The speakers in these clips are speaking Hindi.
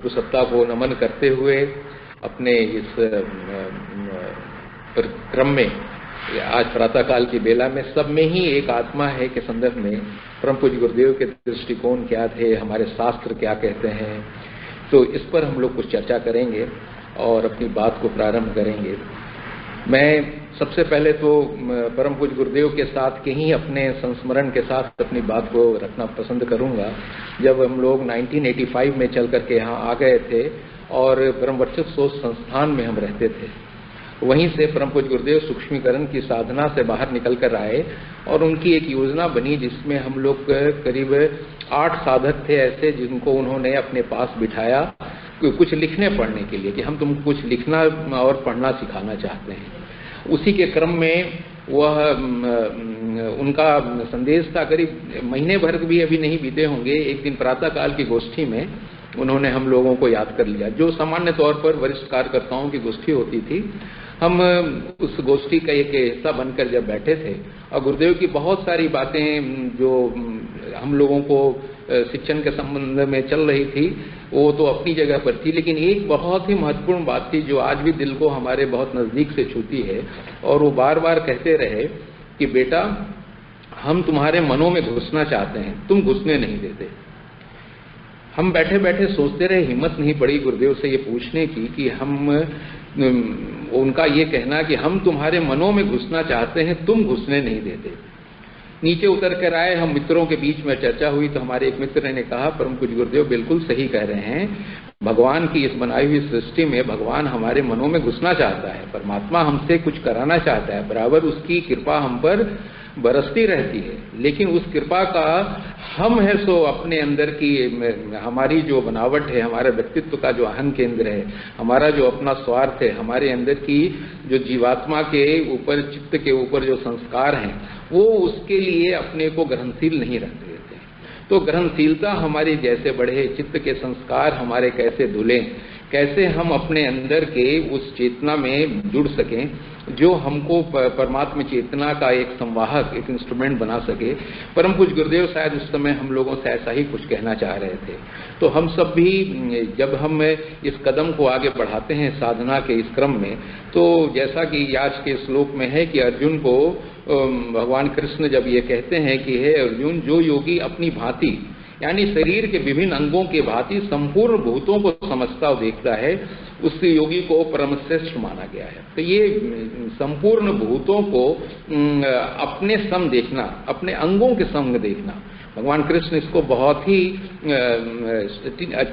सत्ता को नमन करते हुए अपने इस क्रम में आज प्रातःकाल की बेला में सब में ही एक आत्मा है के संदर्भ में परम पूज्य गुरुदेव के दृष्टिकोण क्या थे, हमारे शास्त्र क्या कहते हैं, तो इस पर हम लोग कुछ चर्चा करेंगे और अपनी बात को प्रारंभ करेंगे। मैं सबसे पहले तो परम पूज्य गुरुदेव के साथ के ही अपने संस्मरण के साथ अपनी बात को रखना पसंद करूंगा। जब हम लोग 1985 में चल करके यहाँ आ गए थे और ब्रह्मवर्चस्व सोच संस्थान में हम रहते थे, वहीं से परम पूज्य गुरुदेव सूक्ष्मीकरण की साधना से बाहर निकल कर आए और उनकी एक योजना बनी जिसमें हम लोग करीब 8 साधक थे ऐसे जिनको उन्होंने अपने पास बिठाया कुछ लिखने पढ़ने के लिए कि हम तुमको कुछ लिखना और पढ़ना सिखाना चाहते हैं। उसी के क्रम में वह उनका संदेश था। करीब महीने भर भी अभी नहीं बीते होंगे, एक दिन प्रातःकाल की गोष्ठी में उन्होंने हम लोगों को याद कर लिया। जो सामान्य तौर पर वरिष्ठ कार्यकर्ताओं की गोष्ठी होती थी, हम उस गोष्ठी का एक हिस्सा बनकर जब बैठे थे और गुरुदेव की बहुत सारी बातें जो हम लोगों को शिक्षण के संबंध में चल रही थी वो तो अपनी जगह पर थी, लेकिन एक बहुत ही महत्वपूर्ण बात थी जो आज भी दिल को हमारे बहुत नजदीक से छूती है। और वो बार बार कहते रहे कि बेटा, हम तुम्हारे मनों में घुसना चाहते हैं, तुम घुसने नहीं देते। हम बैठे बैठे सोचते रहे, हिम्मत नहीं पड़ी गुरुदेव से ये पूछने की कि उनका ये कहना कि हम तुम्हारे मनों में घुसना चाहते हैं, तुम घुसने नहीं देते। नीचे उतर कर आए, हम मित्रों के बीच में चर्चा हुई तो हमारे एक मित्र ने कहा, परम पूज्य गुरुदेव बिल्कुल सही कह रहे हैं, भगवान की इस बनाई हुई सृष्टि में भगवान हमारे मनों में घुसना चाहता है, परमात्मा हमसे कुछ कराना चाहता है, बराबर उसकी कृपा हम पर बरसती रहती है, लेकिन उस कृपा का हम है सो अपने अंदर की हमारी जो बनावट है, हमारे व्यक्तित्व का जो अहम केंद्र है, हमारा जो अपना स्वार्थ है, हमारे अंदर की जो जीवात्मा के ऊपर चित्त के ऊपर जो संस्कार हैं, वो उसके लिए अपने को ग्रहणशील नहीं रखते थे। तो ग्रहणशीलता हमारी जैसे बढ़े, चित्त के संस्कार हमारे कैसे धुलें, कैसे हम अपने अंदर के उस चेतना में जुड़ सकें जो हमको परमात्मा चेतना का एक संवाहक, एक इंस्ट्रूमेंट बना सके। परम पूज्य गुरुदेव शायद उस समय हम लोगों से ऐसा ही कुछ कहना चाह रहे थे। तो हम सब भी जब हम इस कदम को आगे बढ़ाते हैं साधना के इस क्रम में, तो जैसा कि आज के श्लोक में है कि अर्जुन को भगवान कृष्ण जब ये कहते हैं कि हे अर्जुन, जो योगी अपनी भांति यानी शरीर के विभिन्न अंगों के भांति संपूर्ण भूतों को समझता और देखता है, उस योगी को परम श्रेष्ठ माना गया है। तो ये संपूर्ण भूतों को अपने सम देखना, अपने अंगों के संग देखना, भगवान कृष्ण इसको बहुत ही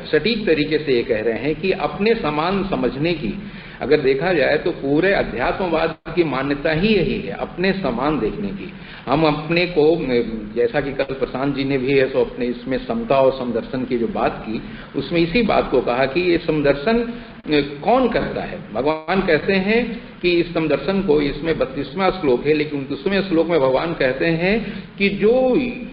सटीक तरीके से ये कह रहे हैं कि अपने समान समझने की, अगर देखा जाए तो पूरे अध्यात्मवाद की मान्यता ही यही है, अपने समान देखने की। हम अपने को, जैसा कि कल प्रशांत जी ने भी है तो अपने इसमें समता और समदर्शन की जो बात की, उसमें इसी बात को कहा कि ये समदर्शन कौन करता है। भगवान कहते हैं कि इस समदर्शन को, इसमें 32वां श्लोक है, लेकिन 29वें श्लोक में भगवान कहते हैं कि जो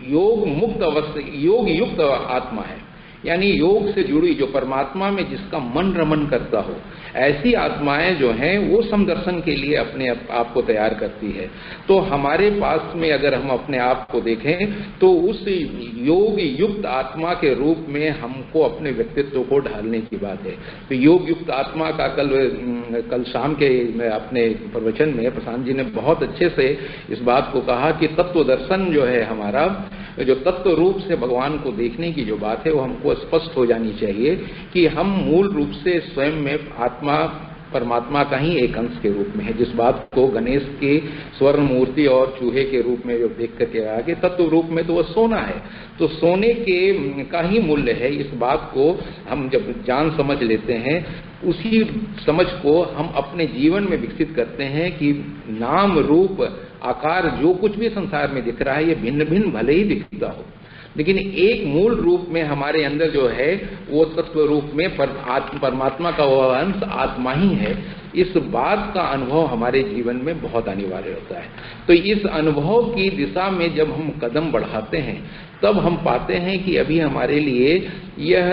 योग मुक्त अवस्था, योग युक्त आत्मा है, यानी योग से जुड़ी, जो परमात्मा में जिसका मन रमन करता हो, ऐसी आत्माएं जो हैं वो समदर्शन के लिए अपने आप को तैयार करती है। तो हमारे पास में अगर हम अपने आप को देखें तो उस योग युक्त आत्मा के रूप में हमको अपने व्यक्तित्व को ढालने की बात है। तो योग युक्त आत्मा का कल शाम के अपने प्रवचन में प्रशांत जी ने बहुत अच्छे से इस बात को कहा कि तत्व दर्शन जो है हमारा, जो तत्व रूप से भगवान को देखने की जो बात है वो हमको स्पष्ट हो जानी चाहिए कि हम मूल रूप से स्वयं में आत्मा परमात्मा का ही एक अंश के रूप में है। जिस बात को गणेश के स्वर्ण मूर्ति और चूहे के रूप में जो देख करके आगे तत्व रूप में तो वह सोना है, तो सोने के का ही मूल्य है। इस बात को हम जब जान समझ लेते हैं, उसी समझ को हम अपने जीवन में विकसित करते हैं कि नाम रूप आकार जो कुछ भी संसार में दिख रहा है ये भिन्न भिन्न भले ही दिखता हो, लेकिन एक मूल रूप में हमारे अंदर जो है वो तत्व रूप में परमात्मा का वो अंश आत्मा ही है। इस बात का अनुभव हमारे जीवन में बहुत अनिवार्य होता है। तो इस अनुभव की दिशा में जब हम कदम बढ़ाते हैं तब हम पाते हैं कि अभी हमारे लिए यह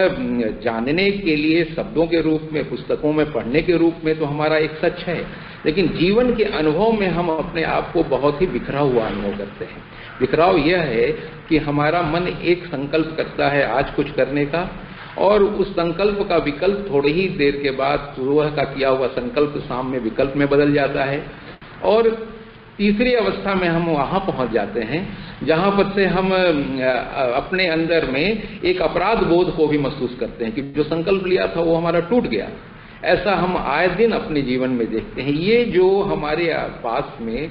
जानने के लिए शब्दों के रूप में, पुस्तकों में पढ़ने के रूप में तो हमारा एक सच है, लेकिन जीवन के अनुभव में हम अपने आप को बहुत ही बिखरा हुआ अनुभव करते हैं। बिखराव यह है कि हमारा मन एक संकल्प करता है आज कुछ करने का, और उस संकल्प का विकल्प थोड़ी ही देर के बाद सुबह का किया हुआ संकल्प शाम में विकल्प में बदल जाता है। और तीसरी अवस्था में हम वहां पहुंच जाते हैं जहां पर से हम अपने अंदर में एक अपराध बोध को भी महसूस करते हैं कि जो संकल्प लिया था वो हमारा टूट गया। ऐसा हम आए दिन अपने जीवन में देखते हैं। ये जो हमारे पास में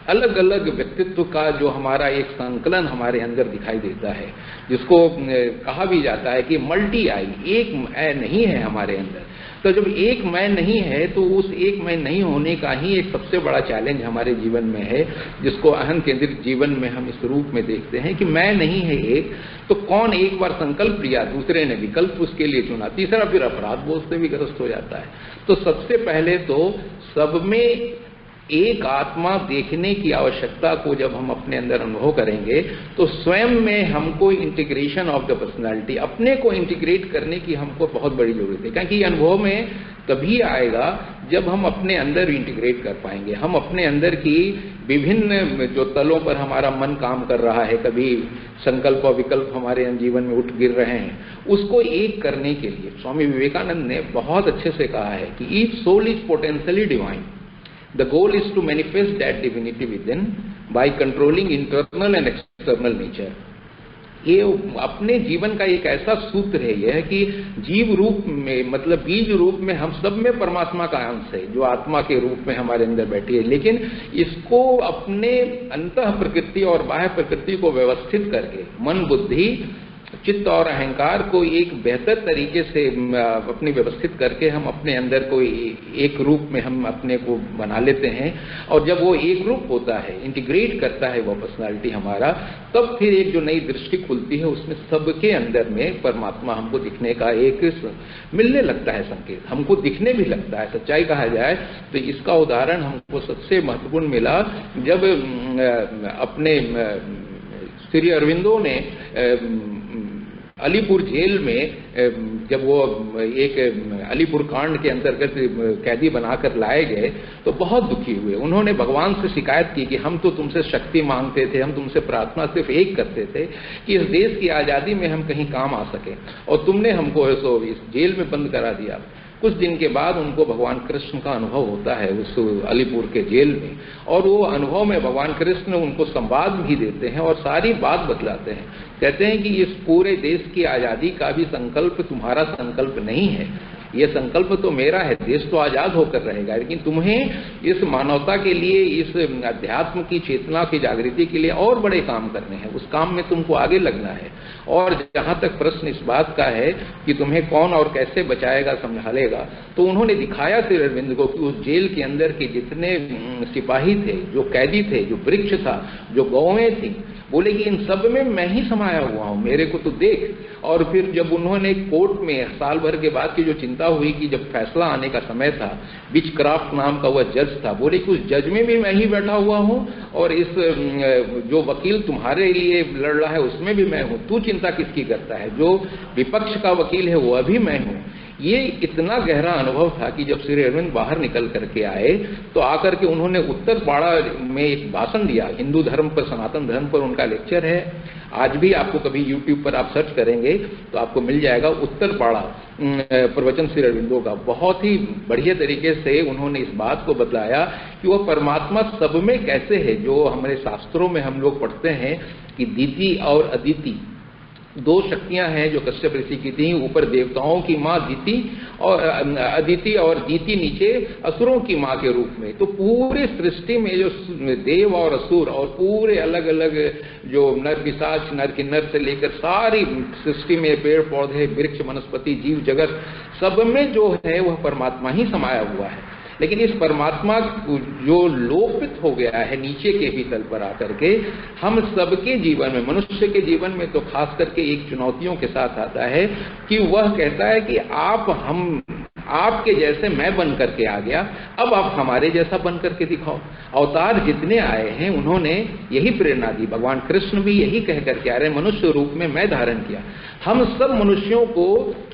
अलग अलग व्यक्तित्व का जो हमारा एक संकलन हमारे अंदर दिखाई देता है, जिसको कहा भी जाता है कि मल्टी आई, एक मैं नहीं है हमारे अंदर। तो जब एक मैं नहीं है तो उस एक मैं नहीं होने का ही एक सबसे बड़ा चैलेंज हमारे जीवन में है, जिसको अहम केंद्रित जीवन में हम इस रूप में देखते हैं कि मैं नहीं है एक। तो कौन एक बार संकल्प लिया, दूसरे ने विकल्प उसके लिए चुना, तीसरा फिर अपराध बोध से भी ग्रस्त हो जाता है। तो सबसे पहले तो सब में एक आत्मा देखने की आवश्यकता को जब हम अपने अंदर अनुभव करेंगे तो स्वयं में हमको इंटीग्रेशन ऑफ द पर्सनालिटी, अपने को इंटीग्रेट करने की हमको बहुत बड़ी जरूरत है। क्योंकि ये अनुभव में तभी आएगा जब हम अपने अंदर इंटीग्रेट कर पाएंगे। हम अपने अंदर की विभिन्न जो तलों पर हमारा मन काम कर रहा है, कभी संकल्प और विकल्प हमारे जीवन में उठ गिर रहे हैं, उसको एक करने के लिए स्वामी विवेकानंद ने बहुत अच्छे से कहा है कि each soul is potentially divine. The goal is to manifest that divinity within by controlling internal and external nature. ये अपने जीवन का एक ऐसा सूत्र है यह कि जीव रूप में, मतलब बीज रूप में हम सब में परमात्मा का अंश है जो आत्मा के रूप में हमारे अंदर बैठी है। लेकिन इसको अपने अंतः प्रकृति और बाह्य प्रकृति को व्यवस्थित करके मन, बुद्धि, चित्त और अहंकार को एक बेहतर तरीके से अपनी व्यवस्थित करके हम अपने अंदर को एक रूप में हम अपने को बना लेते हैं। और जब वो एक रूप होता है, इंटीग्रेट करता है वो पर्सनालिटी हमारा, तब फिर एक जो नई दृष्टि खुलती है, उसमें सबके अंदर में परमात्मा हमको दिखने का एक मिलने लगता है संकेत, हमको दिखने भी लगता है। सच्चाई कहा जाए तो इसका उदाहरण हमको सबसे महत्वपूर्ण मिला जब अपने श्री अरविंदो ने अलीपुर जेल में जब वो एक अलीपुर कांड के अंतर्गत कैदी बनाकर लाए गए तो बहुत दुखी हुए। उन्होंने भगवान से शिकायत की कि हम तो तुमसे शक्ति मांगते थे, हम तुमसे प्रार्थना सिर्फ एक करते थे कि इस देश की आज़ादी में हम कहीं काम आ सके, और तुमने हमको इस जेल में बंद करा दिया। कुछ दिन के बाद उनको भगवान कृष्ण का अनुभव होता है उस अलीपुर के जेल में, और वो अनुभव में भगवान कृष्ण उनको संवाद भी देते हैं और सारी बात बतलाते हैं। कहते हैं कि इस पूरे देश की आज़ादी का भी संकल्प तुम्हारा संकल्प नहीं है, ये संकल्प तो मेरा है। देश तो आजाद होकर रहेगा, लेकिन तुम्हें इस मानवता के लिए, इस अध्यात्म की चेतना की जागृति के लिए और बड़े काम करने हैं, उस काम में तुमको आगे लगना है। और जहां तक प्रश्न इस बात का है कि तुम्हें कौन और कैसे बचाएगा, संभालेगा, तो उन्होंने दिखाया श्री अरविंद को कि उस जेल के अंदर के जितने सिपाही थे, जो कैदी थे, जो वृक्ष था, जो गौएं थी, बोले कि इन सब में मैं ही समाया हुआ हूं, मेरे को तो देख। और फिर जब उन्होंने कोर्ट में साल भर के बाद की जो चिंता हुई कि जब फैसला आने का समय था, विचक्राफ्ट नाम का वह जज था, बोले कि उस जज में भी मैं ही बैठा हुआ हूं और इस जो वकील तुम्हारे लिए लड़ रहा है उसमें भी मैं हूं, तू चिंता किसकी करता है, जो विपक्ष का वकील है वह भी मैं हूं। ये इतना गहरा अनुभव था कि जब श्री अरविंद बाहर निकल करके आए तो आकर के उन्होंने उत्तरपाड़ा में एक भाषण दिया। हिंदू धर्म पर, सनातन धर्म पर उनका लेक्चर है, आज भी आपको कभी यूट्यूब पर आप सर्च करेंगे तो आपको मिल जाएगा, उत्तरपाड़ा प्रवचन श्री अरविंदो का। बहुत ही बढ़िया तरीके से उन्होंने इस बात को बतलाया कि वह परमात्मा सब में कैसे है। जो हमारे शास्त्रों में हम लोग पढ़ते हैं कि दीति और अदिति दो शक्तियां हैं जो कश्यप ऋषि की थी, ऊपर देवताओं की माँ दीति और अदिति, और दीति नीचे असुरों की माँ के रूप में। तो पूरे सृष्टि में जो देव और असुर और पूरे अलग अलग जो नर पिशाच, नर किन्नर से लेकर सारी सृष्टि में पेड़ पौधे, वृक्ष, वनस्पति, जीव जगत, सब में जो है वह परमात्मा ही समाया हुआ है। लेकिन इस परमात्मा जो लोपित हो गया है नीचे के भी तल पर आकर के, हम सबके जीवन में, मनुष्य के जीवन में तो खास करके एक चुनौतियों के साथ आता है कि वह कहता है कि आपके जैसे मैं बन करके आ गया, अब आप हमारे जैसा बन करके दिखाओ। अवतार जितने आए हैं उन्होंने यही प्रेरणा दी, भगवान कृष्ण भी यही कह करके आ रहे हैं, मनुष्य रूप में मैं धारण किया। हम सब मनुष्यों को,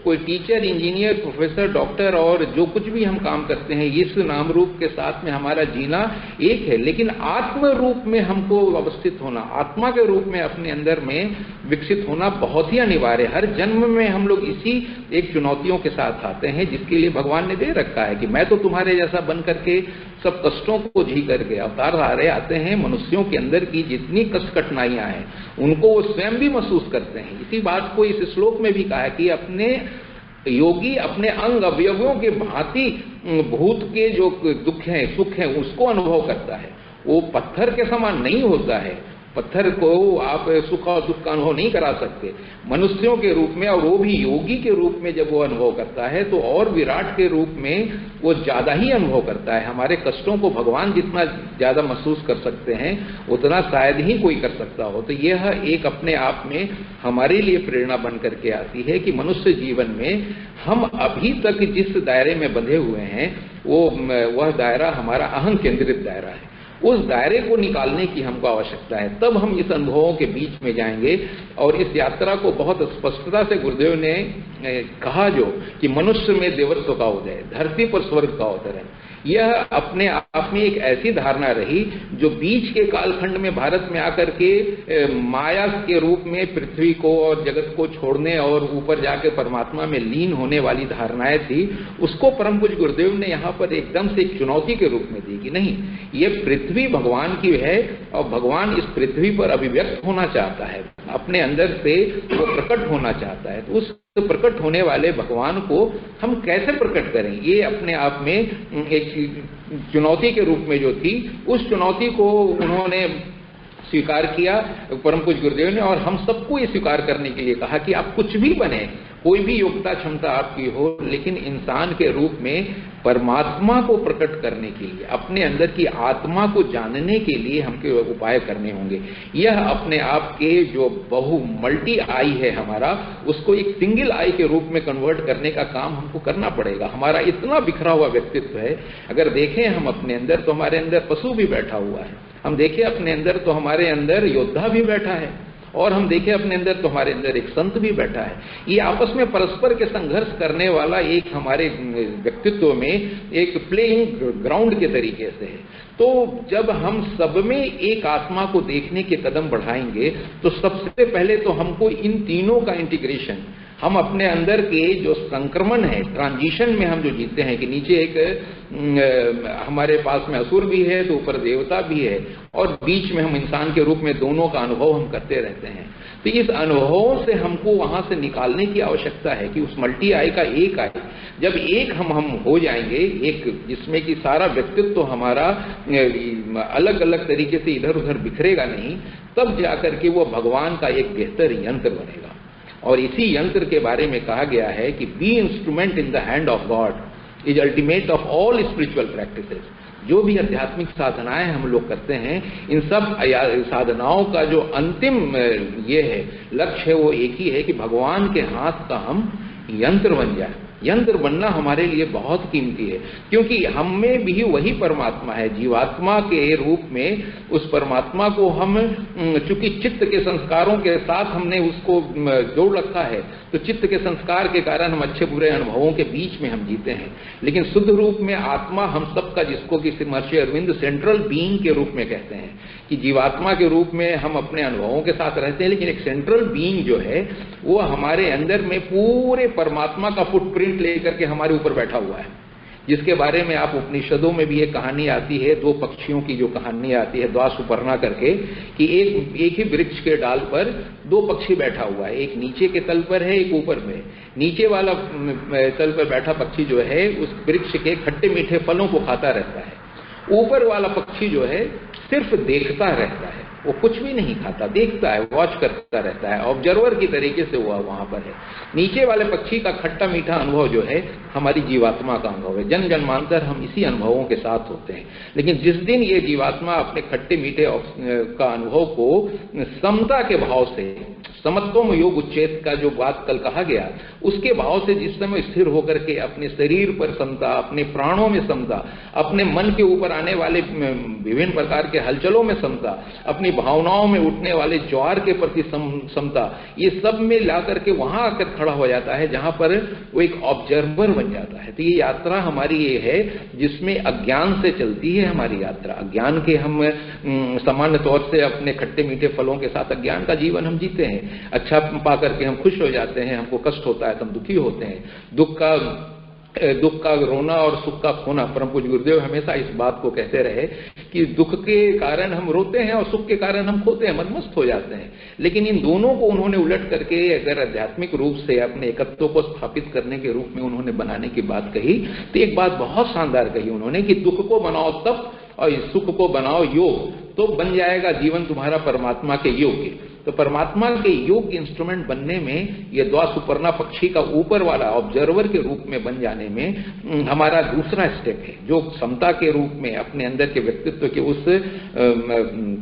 कोई टीचर, इंजीनियर, प्रोफेसर, डॉक्टर और जो कुछ भी हम काम करते हैं, इस नाम रूप के साथ में हमारा जीना एक है, लेकिन आत्म रूप में हमको अवस्थित होना, आत्मा के रूप में अपने अंदर में विकसित होना बहुत ही अनिवार्य है। हर जन्म में हम लोग इसी एक चुनौतियों के साथ आते हैं, जिसके लिए भगवान ने दे रखा है कि मैं तो तुम्हारे जैसा बन करके सब कष्टों को जी करके अवतार धारे आते हैं। मनुष्यों के अंदर की जितनी कष्ट कठिनाइयां हैं उनको वो स्वयं भी महसूस करते हैं। इसी बात को इस श्लोक में भी कहा है कि अपने योगी अपने अंग अवयवों के भांति भूत के जो दुख हैं, सुख हैं, उसको अनुभव करता है। वो पत्थर के समान नहीं होता है। पत्थर को आप सुख और दुख का अनुभव नहीं करा सकते। मनुष्यों के रूप में, और वो भी योगी के रूप में जब वो अनुभव करता है तो और विराट के रूप में वो ज्यादा ही अनुभव करता है। हमारे कष्टों को भगवान जितना ज्यादा महसूस कर सकते हैं उतना शायद ही कोई कर सकता हो। तो यह एक अपने आप में हमारे लिए प्रेरणा बन करके आती है कि मनुष्य जीवन में हम अभी तक जिस दायरे में बंधे हुए हैं वह दायरा हमारा अहं केंद्रित दायरा है। उस दायरे को निकालने की हमको आवश्यकता है, तब हम इस अनुभवों के बीच में जाएंगे। और इस यात्रा को बहुत स्पष्टता से गुरुदेव ने कहा जो कि मनुष्य में देवत्व का उदय, धरती पर स्वर्ग का अवतरण, यह अपने आप में एक ऐसी धारणा रही जो बीच के कालखंड में भारत में आकर के माया के रूप में पृथ्वी को और जगत को छोड़ने और ऊपर जाकर परमात्मा में लीन होने वाली धारणाएं थी। उसको परम पूज्य गुरुदेव ने यहाँ पर एकदम से एक चुनौती के रूप में दी कि नहीं, ये पृथ्वी भगवान की है और भगवान इस पृथ्वी पर अभिव्यक्त होना चाहता है, अपने अंदर से वो प्रकट होना चाहता है। तो उस प्रकट होने वाले भगवान को हम कैसे प्रकट करें, ये अपने आप में एक चुनौती के रूप में जो थी, उस चुनौती को उन्होंने स्वीकार किया परम पूज्य गुरुदेव ने। और हम सबको ये स्वीकार करने के लिए कहा कि आप कुछ भी बने, कोई भी योग्यता क्षमता आपकी हो, लेकिन इंसान के रूप में परमात्मा को प्रकट करने के लिए, अपने अंदर की आत्मा को जानने के लिए हमको उपाय करने होंगे। यह अपने आप के जो मल्टी आई है हमारा, उसको एक सिंगल आई के रूप में कन्वर्ट करने का काम हमको करना पड़ेगा। हमारा इतना बिखरा हुआ व्यक्तित्व है, अगर देखें हम अपने अंदर तो हमारे अंदर पशु भी बैठा हुआ है, हम देखें अपने अंदर तो हमारे अंदर योद्धा भी बैठा है, और हम देखें अपने अंदर तो हमारे अंदर एक संत भी बैठा है। ये आपस में परस्पर के संघर्ष करने वाला एक हमारे व्यक्तित्व में एक प्लेइंग ग्राउंड के तरीके से है। तो जब हम सब में एक आत्मा को देखने के कदम बढ़ाएंगे तो सबसे पहले तो हमको इन तीनों का इंटीग्रेशन, हम अपने अंदर के जो संक्रमण है, ट्रांजिशन में हम जो जीते हैं कि नीचे एक हमारे पास में असुर भी है तो ऊपर देवता भी है, और बीच में हम इंसान के रूप में दोनों का अनुभव हम करते रहते हैं। तो इस अनुभवों से हमको वहां से निकालने की आवश्यकता है कि उस मल्टी आई का एक आई, जब एक हम हो जाएंगे, एक जिसमें कि सारा व्यक्तित्व तो हमारा अलग अलग तरीके से इधर उधर बिखरेगा नहीं, तब जाकर के वो भगवान का एक बेहतर यंत्र बनेगा। और इसी यंत्र के बारे में कहा गया है कि be instrument in the hand of God is ultimate of all spiritual practices. जो भी आध्यात्मिक साधनाएं हम लोग करते हैं, इन सब साधनाओं का जो अंतिम ये है लक्ष्य है, वो एक ही है कि भगवान के हाथ का हम यंत्र बन जाए। यंत्र बनना हमारे लिए बहुत कीमती है, क्योंकि हम में भी वही परमात्मा है। जीवात्मा के रूप में उस परमात्मा को हम, चूंकि चित्त के संस्कारों के साथ हमने उसको जोड़ रखा है, तो चित्त के संस्कार के कारण हम अच्छे बुरे अनुभवों के बीच में हम जीते हैं। लेकिन शुद्ध रूप में आत्मा हम सबका, जिसको कि महर्षि अरविंद सेंट्रल बीइंग के रूप में कहते हैं, कि जीवात्मा के रूप में हम अपने अनुभवों के साथ रहते हैं, लेकिन एक सेंट्रल बीइंग जो है वो हमारे अंदर में पूरे परमात्मा का फुटप्रिंट लेकर के हमारे ऊपर बैठा हुआ है, जिसके बारे में आप उपनिषदों में भी एक कहानी आती है, दो पक्षियों की जो कहानी आती है द्वासुपर्णा करके, कि एक ही वृक्ष के डाल पर दो पक्षी बैठा हुआ है, एक नीचे के तल पर है, एक ऊपर में। नीचे वाला तल पर बैठा पक्षी जो है उस वृक्ष के खट्टे मीठे फलों को खाता रहता है, ऊपर वाला पक्षी जो है सिर्फ देखता रहता है, वो कुछ भी नहीं खाता, देखता है, वॉच करता रहता है, ऑब्जर्वर की तरीके से वो वहां पर है। नीचे वाले पक्षी का खट्टा मीठा अनुभव जो है हमारी जीवात्मा का अनुभव है। जन्म जन्मांतर हम इसी अनुभवों के साथ होते हैं, लेकिन जिस दिन ये जीवात्मा अपने खट्टे मीठे का अनुभव को समता के भाव से, समत्वम योग उच्चेत का जो बात कल कहा गया, उसके भाव से जिस समय स्थिर होकर के अपने शरीर पर समता, अपने प्राणों में समता, अपने मन के ऊपर आने वाले विभिन्न प्रकार के हलचलों में समता, अपनी भावनाओं में उठने वाले ज्वार के प्रति समता, ये सब में ला करके वहां आकर खड़ा हो जाता है जहां पर वो एक ऑब्जर्वर बन जाता है। तो ये यात्रा हमारी ये है जिसमें अज्ञान से चलती है हमारी यात्रा। अज्ञान के हम सामान्य तौर से अपने खट्टे मीठे फलों के साथ अज्ञान का जीवन हम जीते हैं। अच्छा पा करके हम खुश हो जाते हैं, हमको कष्ट होता है तो हम दुखी होते हैं। दुख का रोना और सुख का खोना। परम पूज्य गुरुदेव हमेशा इस बात को कहते रहे कि दुख के कारण हम रोते हैं और सुख के कारण हम खोते हैं, मनमस्त हो जाते हैं। लेकिन इन दोनों को उन्होंने उलट करके अगर आध्यात्मिक रूप से अपने एकत्व को स्थापित करने के रूप में उन्होंने बनाने की बात कही, तो एक बात बहुत शानदार कही उन्होंने कि दुख को बनाओ तप और सुख को बनाओ योग, तो बन जाएगा जीवन तुम्हारा परमात्मा के योग्य। तो परमात्मा के योग्य इंस्ट्रूमेंट बनने में ये द्वा सुपर्णा पक्षी का ऊपर वाला ऑब्जर्वर के रूप में बन जाने में हमारा दूसरा स्टेप है, जो समता के रूप में अपने अंदर के व्यक्तित्व के उस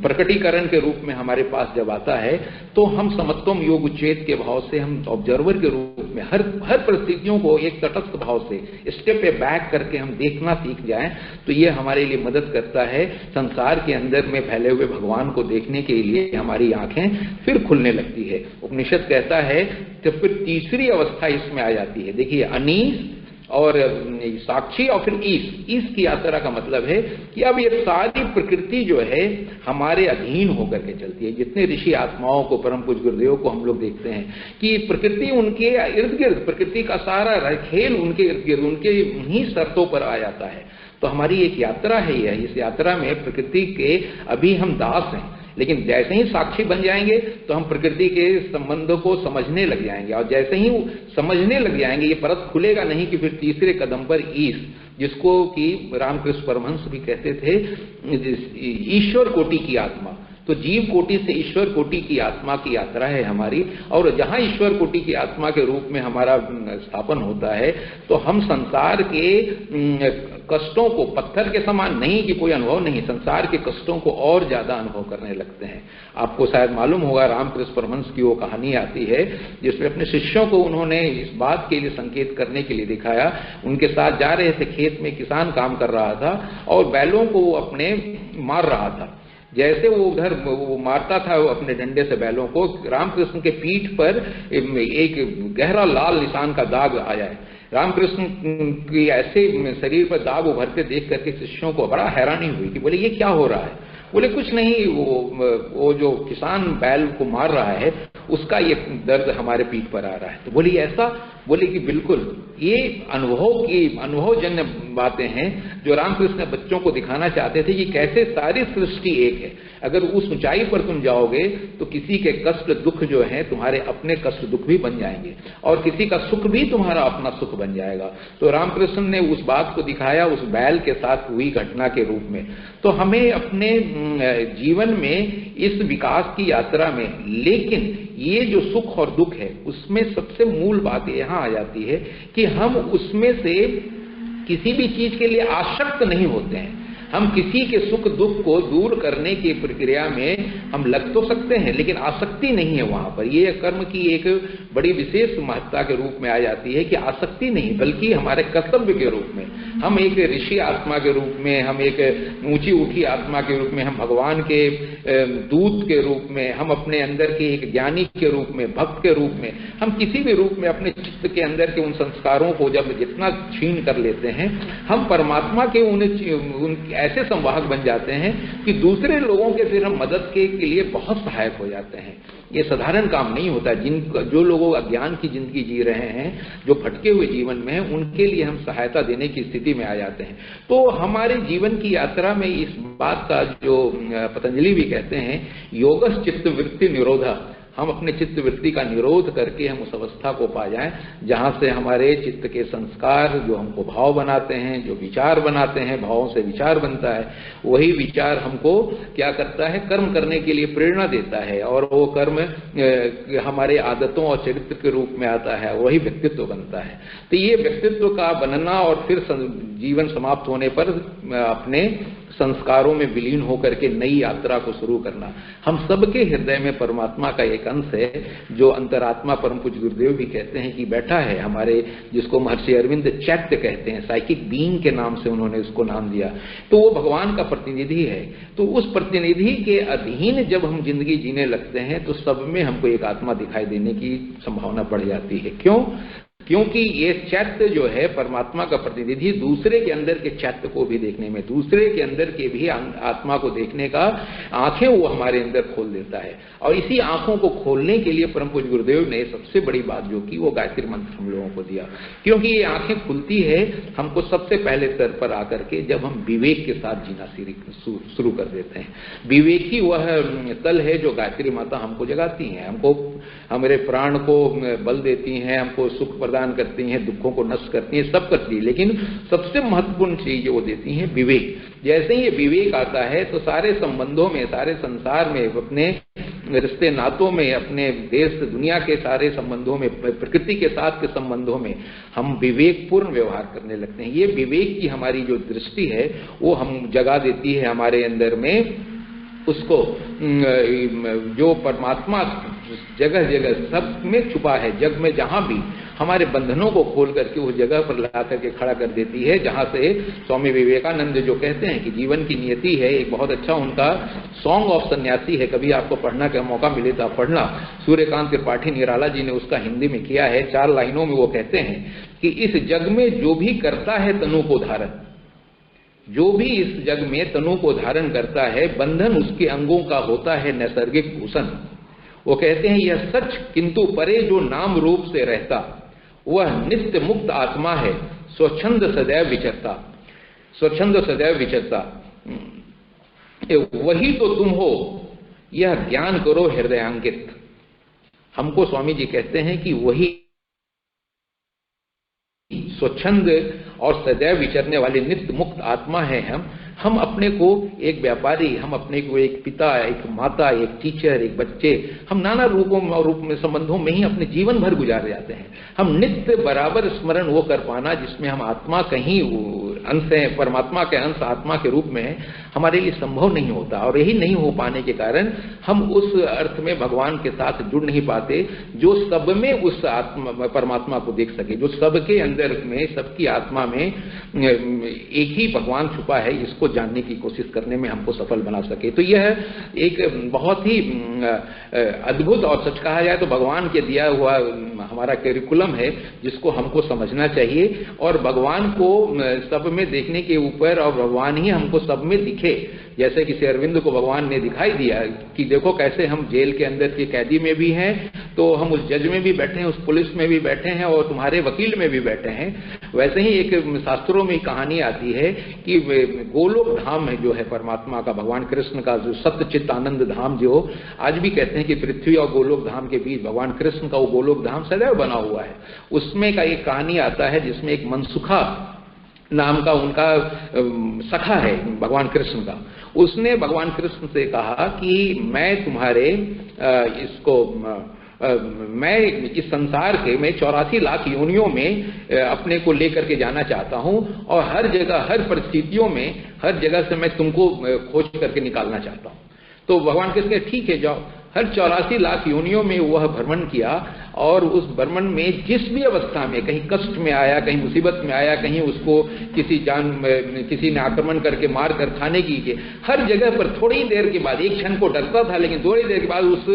प्रकटीकरण के रूप में हमारे पास जब आता है, तो हम समत्वम योग उच्चेत के भाव से हम ऑब्जर्वर के रूप में हर परिस्थितियों को एक तटस्थ भाव से स्टेप पे बैक करके हम देखना सीख जाएं, तो ये हमारे लिए मदद करता है संसार के अंदर में फैले हुए भगवान को देखने के लिए हमारी आंखें फिर खुलने लगती है। उपनिषद कहता है तो फिर तीसरी अवस्था इसमें आ जाती है। देखिए, अनीस और साक्षी और फिर ईस की यात्रा का मतलब है कि अब ये सारी प्रकृति जो है हमारे अधीन होकर के चलती है। जितने ऋषि आत्माओं को, परम पूज्य गुरुदेव को हम लोग देखते हैं कि प्रकृति उनके इर्द गिर्द, प्रकृति का सारा खेल उनके इर्द गिर्द, उनके ही शर्तों पर आ जाता है। तो हमारी एक यात्रा है यह। इस यात्रा में प्रकृति के अभी हम दास हैं, लेकिन जैसे ही साक्षी बन जाएंगे तो हम प्रकृति के संबंधों को समझने लग जाएंगे, और जैसे ही समझने लग जाएंगे ये परत खुलेगा नहीं कि फिर तीसरे कदम पर ईश, जिसको कि रामकृष्ण परमहंस भी कहते थे, ईश्वर कोटि की आत्मा। तो जीव कोटि से ईश्वर कोटि की आत्मा की यात्रा है हमारी। और जहां ईश्वर कोटि की आत्मा के रूप में हमारा स्थापन होता है, तो हम संसार के कष्टों को, पत्थर के समान नहीं कि कोई अनुभव नहीं, संसार के कष्टों को और ज्यादा अनुभव करने लगते हैं। आपको शायद मालूम होगा, रामकृष्ण परमहंस की वो कहानी आती है जिसमें अपने शिष्यों को उन्होंने इस बात के लिए संकेत करने के लिए दिखाया। उनके साथ जा रहे थे, खेत में किसान काम कर रहा था और बैलों को वो अपने मार रहा था। जैसे वो उधर वो मारता था वो अपने डंडे से बैलों को, रामकृष्ण के पीठ पर एक गहरा लाल निशान का दाग आया है। रामकृष्ण की ऐसे शरीर पर दाग उभरते देख करके शिष्यों को बड़ा हैरानी हुई कि बोले ये क्या हो रहा है। बोले कुछ नहीं, वो जो किसान बैल को मार रहा है उसका ये दर्द हमारे पीठ पर आ रहा है। तो बोली ऐसा? बोले कि बिल्कुल, ये अनुभवजन्य बातें हैं जो रामकृष्ण बच्चों को दिखाना चाहते थे कि कैसे सारी सृष्टि एक है। अगर उस ऊंचाई पर तुम जाओगे तो किसी के कष्ट दुख जो है तुम्हारे अपने कष्ट दुख भी बन जाएंगे, और किसी का सुख भी तुम्हारा अपना सुख बन जाएगा। तो रामकृष्ण ने उस बात को दिखाया उस बैल के साथ हुई घटना के रूप में। तो हमें अपने जीवन में इस विकास की यात्रा में, लेकिन ये जो सुख और दुख है उसमें सबसे मूल बात यहां आ जाती है कि हम उसमें से किसी भी चीज के लिए आसक्त नहीं होते हैं। हम किसी के सुख दुख को दूर करने की प्रक्रिया में हम लग तो सकते हैं, लेकिन आसक्ति नहीं है वहां पर। ये कर्म की एक बड़ी विशेष महत्ता के रूप में आ जाती है कि आसक्ति नहीं, बल्कि हमारे कर्तव्य के रूप में हम एक ऋषि आत्मा के रूप में, हम एक ऊंची उठी आत्मा के रूप में, हम भगवान के दूत के रूप में, हम अपने अंदर के एक ज्ञानी के रूप में, भक्त के रूप में, हम किसी भी रूप में अपने चित्त के अंदर के उन संस्कारों को जब जितना छीन कर लेते हैं, हम परमात्मा के उन ऐसे संवाहक बन जाते हैं कि दूसरे लोगों के फिर हम मदद के लिए बहुत सहायक हो जाते हैं। ये साधारण काम नहीं होता। जो लोग अज्ञान की जिंदगी जी रहे हैं, जो भटके हुए जीवन में हैं, उनके लिए हम सहायता देने की स्थिति में आ जाते हैं। तो हमारे जीवन की यात्रा में इस बात का जो पतंजलि भी कहते हैं, योगस चित्त वृत्ति निरोधा, हम अपने चित्त वृत्ति का निरोध करके हम उस अवस्था को पा जाएं जहां से हमारे चित्त के संस्कार जो हमको भाव बनाते हैं, जो विचार बनाते हैं, भावों से विचार बनता है, वही विचार हमको क्या करता है, कर्म करने के लिए प्रेरणा देता है, और वो कर्म हमारे आदतों और चरित्र के रूप में आता है, वही व्यक्तित्व बनता है। तो ये व्यक्तित्व का बनना और फिर जीवन समाप्त होने पर अपने संस्कारों में विलीन होकर के नई यात्रा को शुरू करना। हम सबके हृदय में परमात्मा का एक अंश है, जो अंतरात्मा परम पूज्य गुरुदेव भी कहते हैं कि बैठा है हमारे, जिसको महर्षि अरविंद चैत्य कहते हैं, साइकिक बीइंग के नाम से उन्होंने उसको नाम दिया। तो वो भगवान का प्रतिनिधि है। तो उस प्रतिनिधि के अधीन जब हम जिंदगी जीने लगते हैं तो सब में हमको एक आत्मा दिखाई देने की संभावना बढ़ जाती है। क्यों? क्योंकि ये चैत्य जो है परमात्मा का प्रतिनिधि दूसरे के अंदर के चैत्य को भी देखने में, दूसरे के अंदर के भी आत्मा को देखने का आंखें वो हमारे अंदर खोल देता है। और इसी आंखों को खोलने के लिए परम पूज्य गुरुदेव ने सबसे बड़ी बात जो की वो गायत्री मंत्र हम लोगों को दिया। क्योंकि ये आंखें खुलती है हमको सबसे पहले स्तर पर आकर के जब हम विवेक के साथ जीना शुरू कर देते हैं। विवेक ही वह तल है जो गायत्री माता हमको जगाती हैं, हमको हमारे प्राण को बल देती हैं, हमको सुख प्रदान करती हैं, दुखों को नष्ट करती हैं, सब करती है। लेकिन सबसे महत्वपूर्ण चीज वो देती हैं विवेक। जैसे ही ये विवेक आता है तो सारे संबंधों में, सारे संसार में, अपने रिश्ते नातों में, अपने देश दुनिया के सारे संबंधों में, प्रकृति के साथ के संबंधों में हम विवेकपूर्ण व्यवहार करने लगते हैं। ये विवेक की हमारी जो दृष्टि है वो हम जगा देती है हमारे अंदर में उसको, जो परमात्मा जगह जगह सब में छुपा है, जग में जहां भी, हमारे बंधनों को खोल करके उस जगह पर ला करके खड़ा कर देती है जहां से स्वामी विवेकानंद जो कहते हैं कि जीवन की नियति है। एक बहुत अच्छा उनका सॉन्ग ऑफ सन्यासी है, कभी आपको पढ़ना का मौका मिले तो आप पढ़ना। सूर्यकांत त्रिपाठी निराला जी ने उसका हिंदी में किया है। 4 लाइनों में वो कहते हैं कि इस जग में जो भी करता है तनु को धारण, जो भी इस जग में तनु को धारण करता है, बंधन उसके अंगों का होता है नैसर्गिक भूषण। वो कहते हैं यह सच, किंतु परे जो नाम रूप से रहता वह नित्य मुक्त आत्मा है, स्वच्छंद सदैव विचरता। स्वच्छंद सदैव विचरता वही तो तुम हो, यह ज्ञान करो हृदयांकित। हमको स्वामी जी कहते हैं कि वही स्वच्छंद और सदैव विचरने वाली नित्य मुक्त आत्मा है। हम अपने को एक व्यापारी, हम अपने को एक पिता, एक माता, एक टीचर, एक बच्चे, हम नाना रूपों और रूप में संबंधों में ही अपने जीवन भर गुजार जाते हैं। हम नित्य बराबर स्मरण वो कर पाना जिसमें हम आत्मा कहीं अंश है, परमात्मा के अंश आत्मा के रूप में है, हमारे लिए संभव नहीं होता। और यही नहीं हो पाने के कारण हम उस अर्थ में भगवान के साथ जुड़ नहीं पाते जो सब में उस आत्मा परमात्मा को देख सके, जो सबके अंदर में, सबकी आत्मा में एक ही भगवान छुपा है, इसको जानने की कोशिश करने में हमको सफल बना सके। तो यह एक बहुत ही अद्भुत और सच कहा जाए तो भगवान के दिया हुआ हमारा करिकुलम है जिसको हमको समझना चाहिए और भगवान को सब में देखने के ऊपर, और भगवान ही हमको सब में दिखे। जैसे कि श्री अरविंद को भगवान ने दिखाई दिया कि देखो कैसे हम जेल के अंदर के कैदी में भी हैं, तो हम उस जज में भी बैठे हैं, उस पुलिस में भी बैठे हैं और तुम्हारे वकील में भी बैठे हैं। वैसे ही एक शास्त्रों में कहानी आती है कि गोलोक धाम है जो है परमात्मा का, भगवान कृष्ण का जो सत्य चित्त आनंद धाम, जो आज भी कहते हैं कि पृथ्वी और गोलोक धाम के बीच भगवान कृष्ण का वो गोलोक धाम सदैव बना हुआ है। उसमें का एक कहानी आता है जिसमें एक मनसुखा नाम का उनका सखा है भगवान कृष्ण का। उसने भगवान कृष्ण से कहा कि मैं तुम्हारे मैं इस संसार के, मैं 84 लाख योनियों में अपने को लेकर के जाना चाहता हूं और हर जगह, हर परिस्थितियों में, हर जगह से मैं तुमको खोज करके निकालना चाहता हूं। तो भगवान कृष्ण ठीक है जाओ। हर 84 लाख योनियों में वह भ्रमण किया और उस भ्रमण में जिस भी अवस्था में, कहीं कष्ट में आया, कहीं मुसीबत में आया, कहीं उसको किसी ने आक्रमण करके मार कर खाने की, हर जगह पर थोड़ी देर के बाद, एक क्षण को डरता था लेकिन थोड़ी देर के बाद उस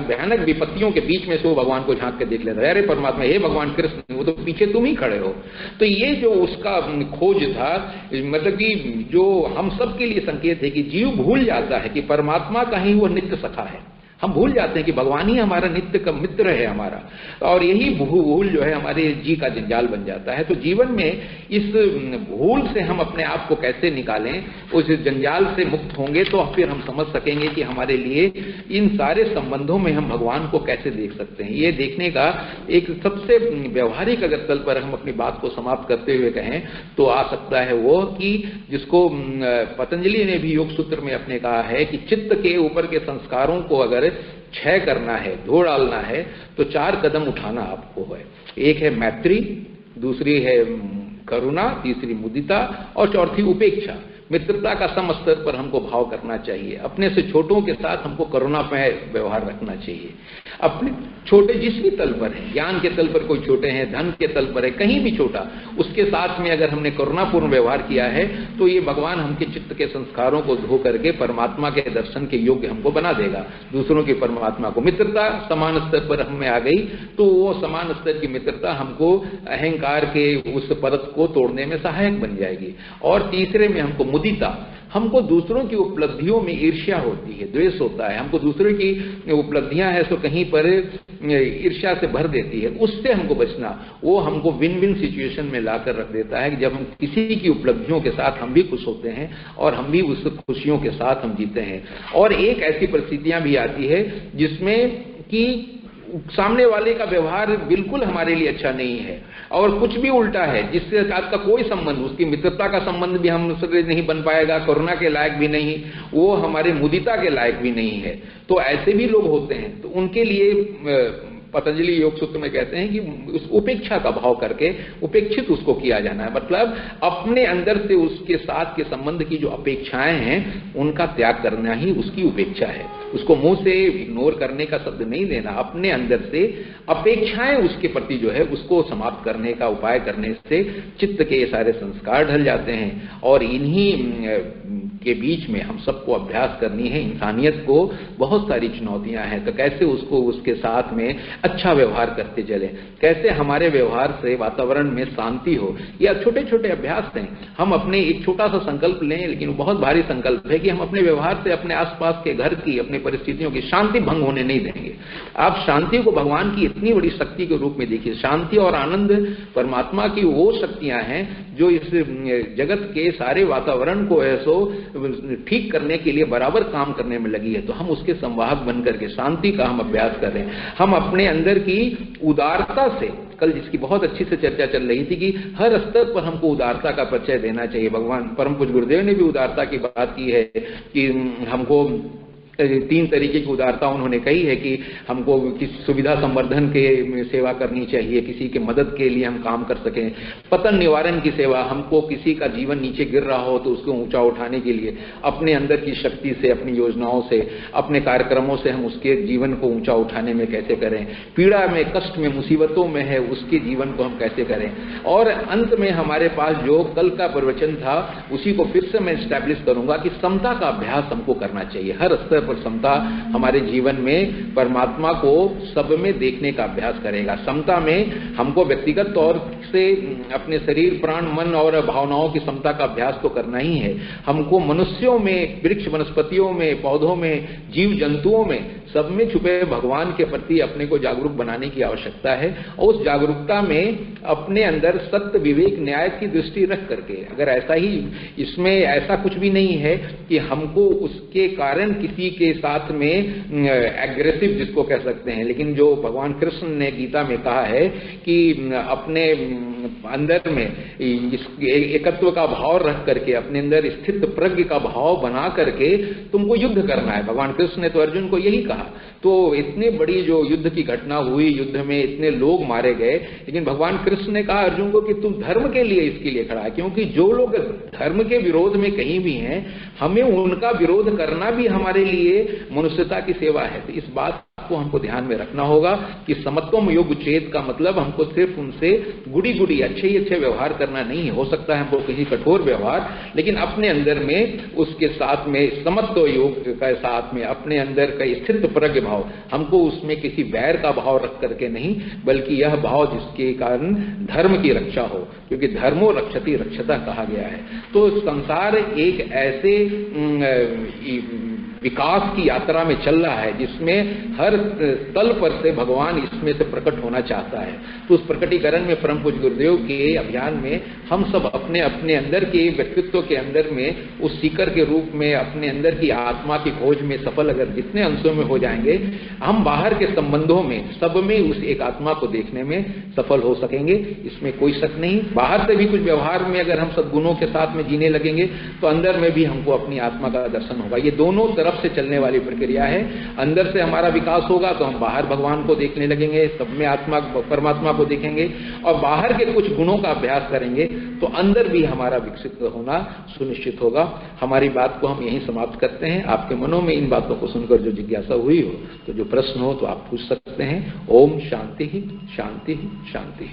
भयानक विपत्तियों के बीच में से वो भगवान को झांक के देख लेता है, अरे परमात्मा, हे भगवान कृष्ण, वो तो पीछे तुम ही खड़े हो। तो ये जो उसका खोज था, मतलब कि जो हम सब के लिए संकेत है कि जीव भूल जाता है कि परमात्मा का ही वो नित्य सखा है। हम भूल जाते हैं कि भगवान ही हमारा नित्य का मित्र है हमारा, और यही भूल जो है हमारे जी का जंजाल बन जाता है। तो जीवन में इस भूल से हम अपने आप को कैसे निकालें, उस जंजाल से मुक्त होंगे तो फिर हम समझ सकेंगे कि हमारे लिए इन सारे संबंधों में हम भगवान को कैसे देख सकते हैं। ये देखने का एक सबसे व्यवहारिक अगर तल पर हम अपनी बात को समाप्त करते हुए कहें तो आ सकता है वो कि जिसको पतंजलि ने भी योग सूत्र में अपने कहा है कि चित्त के ऊपर के संस्कारों को अगर क्षय करना है, धो डालना है, तो 4 कदम उठाना आपको है। एक है मैत्री, दूसरी है करुणा, तीसरी मुदिता और चौथी उपेक्षा। मित्रता का सम स्तर पर हमको भाव करना चाहिए। अपने से छोटों के साथ हमको करुणामय व्यवहार रखना चाहिए। अपने छोटे जिस भी तल पर है, ज्ञान के तल पर कोई छोटे हैं, धन के तल पर है, कहीं भी छोटा, उसके साथ में अगर हमने करुणापूर्ण व्यवहार किया है तो ये भगवान हमके चित्त के संस्कारों को धो करके परमात्मा के दर्शन के योग्य हमको बना देगा। दूसरों की परमात्मा को मित्रता समान स्तर पर हमें आ गई तो वो समान स्तर की मित्रता हमको अहंकार के उस परत को तोड़ने में सहायक बन जाएगी। और तीसरे में हमको मुदिता, हमको दूसरों की उपलब्धियों में ईर्ष्या होती है, द्वेष होता है, हमको दूसरों की उपलब्धियां है तो कहीं पर ईर्ष्या से भर देती है, उससे हमको बचना। वो हमको विन विन सिचुएशन में लाकर रख देता है कि जब हम किसी की उपलब्धियों के साथ हम भी खुश होते हैं और हम भी उस खुशियों के साथ हम जीते हैं। और एक ऐसी परिस्थितियां भी आती है जिसमें कि सामने वाले का व्यवहार बिल्कुल हमारे लिए अच्छा नहीं है और कुछ भी उल्टा है, जिससे आपका कोई संबंध, उसकी मित्रता का संबंध भी हमसे नहीं बन पाएगा, करुणा के लायक भी नहीं, वो हमारे मुदिता के लायक भी नहीं है। तो ऐसे भी लोग होते हैं, तो उनके लिए पतंजलि योग सूत्र में कहते हैं कि उस उपेक्षा का भाव करके उपेक्षित उसको किया जाना है। मतलब अपने अंदर से उसके साथ के संबंध की जो अपेक्षाएं हैं उनका त्याग करना ही उसकी उपेक्षा है। उसको मुंह से इग्नोर करने का शब्द नहीं देना, अपने अंदर से अपेक्षाएं उसके प्रति जो है उसको समाप्त करने का उपाय करने से चित्त के ये सारे संस्कार ढल जाते हैं। और इन्हीं के बीच में हम सबको अभ्यास करनी है। इंसानियत को बहुत सारी चुनौतियां हैं, तो कैसे उसको उसके साथ में अच्छा व्यवहार करते चले, कैसे हमारे व्यवहार से वातावरण में शांति हो। या छोटे छोटे अभ्यास हैं, हम अपने एक छोटा सा संकल्प लें, लेकिन बहुत भारी संकल्प है कि हम अपने व्यवहार से अपने आसपास के घर की, अपने परिस्थितियों की शांति भंग होने नहीं देंगे। आप शांति को भगवान की इतनी बड़ी शक्ति के रूप में देखिए। शांति और आनंद परमात्मा की वो शक्तियां हैं जो इस जगत के सारे वातावरण को ऐसो ठीक करने के लिए बराबर काम करने में लगी है। तो हम उसके संवाहक बनकर के शांति का हम अभ्यास कर रहे हैं। हम अपने अंदर की उदारता से, कल जिसकी बहुत अच्छी से चर्चा चल रही थी कि हर स्तर पर हमको उदारता का परिचय देना चाहिए। भगवान परम पूज्य गुरुदेव ने भी उदारता की बात की है कि हमको 3 तरीके की उदारता उन्होंने कही है कि हमको किसी सुविधा संवर्धन के सेवा करनी चाहिए, किसी के मदद के लिए हम काम कर सकें, पतन निवारण की सेवा, हमको किसी का जीवन नीचे गिर रहा हो तो उसको ऊंचा उठाने के लिए अपने अंदर की शक्ति से, अपनी योजनाओं से, अपने कार्यक्रमों से हम उसके जीवन को ऊंचा उठाने में कैसे करें, पीड़ा में, कष्ट में, मुसीबतों में है उसके जीवन को हम कैसे करें। और अंत में हमारे पास जो कल का प्रवचन था उसी को फिर से मैं स्टैब्लिश करूंगा कि समता का अभ्यास हमको करना चाहिए। हर स्तर पर समता हमारे जीवन में परमात्मा को सब में देखने का अभ्यास करेगा। समता में हमको व्यक्तिगत तौर से अपने शरीर, प्राण, मन और भावनाओं की समता का अभ्यास तो करना ही है। हमको मनुष्यों में, वृक्ष वनस्पतियों में, पौधों में, जीव जंतुओं में, सब में छुपे भगवान के प्रति अपने को जागरूक बनाने की आवश्यकता है। और उस जागरूकता में अपने अंदर सत्य, विवेक, न्याय की दृष्टि रख करके, अगर ऐसा ही, इसमें ऐसा कुछ भी नहीं है कि हमको उसके कारण किसी के साथ में एग्रेसिव जिसको कह सकते हैं, लेकिन जो भगवान कृष्ण ने गीता में कहा है कि अपने अंदर में एकत्व का भाव रख करके, अपने अंदर स्थित प्रज्ञ का भाव बना करके तुमको युद्ध करना है। भगवान कृष्ण ने तो अर्जुन को यही कहा। तो इतनी बड़ी जो युद्ध की घटना हुई, युद्ध में इतने लोग मारे गए, लेकिन भगवान कृष्ण ने कहा अर्जुन को कि तुम धर्म के लिए इसके लिए खड़ा है, क्योंकि जो लोग धर्म के विरोध में कहीं भी हैं, हमें उनका विरोध करना भी हमारे लिए मनुष्यता की सेवा है। तो इस बात को हमको ध्यान में रखना होगा कि समत्वम योग उच्चेद का मतलब हमको सिर्फ उनसे गुड़ी गुड़ी अच्छे ही अच्छे व्यवहार करना नहीं है। हो सकता है हमको कहीं कठोर व्यवहार, लेकिन अपने अंदर में उसके साथ में समत्व योग के साथ में अपने अंदर का स्थित प्रज्ञ भाव, हमको उसमें किसी वैर का भाव रख करके नहीं, बल्कि यह भाव जिसके कारण धर्म की रक्षा हो, क्योंकि धर्मो रक्षति रक्षता कहा गया है। तो संसार एक ऐसे विकास की यात्रा में चल रहा है जिसमें हर तल पर से भगवान इसमें से प्रकट होना चाहता है। तो उस प्रकटीकरण में परम पूज्य गुरुदेव के अभियान में हम सब अपने अपने अंदर के व्यक्तित्व के अंदर में उस सीकर के रूप में अपने अंदर की आत्मा की खोज में सफल अगर जितने अंशों में हो जाएंगे, हम बाहर के संबंधों में सब में उस एक आत्मा को देखने में सफल हो सकेंगे। इसमें कोई शक नहीं। बाहर से भी कुछ व्यवहार में अगर हम सद्गुणों के साथ में जीने लगेंगे तो अंदर में भी हमको अपनी आत्मा का दर्शन होगा। ये दोनों तरफ से चलने वाली प्रक्रिया है। अंदर से हमारा विकास होगा तो हम बाहर भगवान को देखने लगेंगे, सब में आत्मा परमात्मा को देखेंगे, और बाहर के कुछ गुणों का अभ्यास करेंगे तो अंदर भी हमारा विकसित होना सुनिश्चित होगा। हमारी बात को हम यहीं समाप्त करते हैं। आपके मनों में इन बातों को सुनकर जो जिज्ञासा हुई हो, तो जो प्रश्न हो तो आप पूछ सकते हैं। ओम शांति ही शांति ही शांति।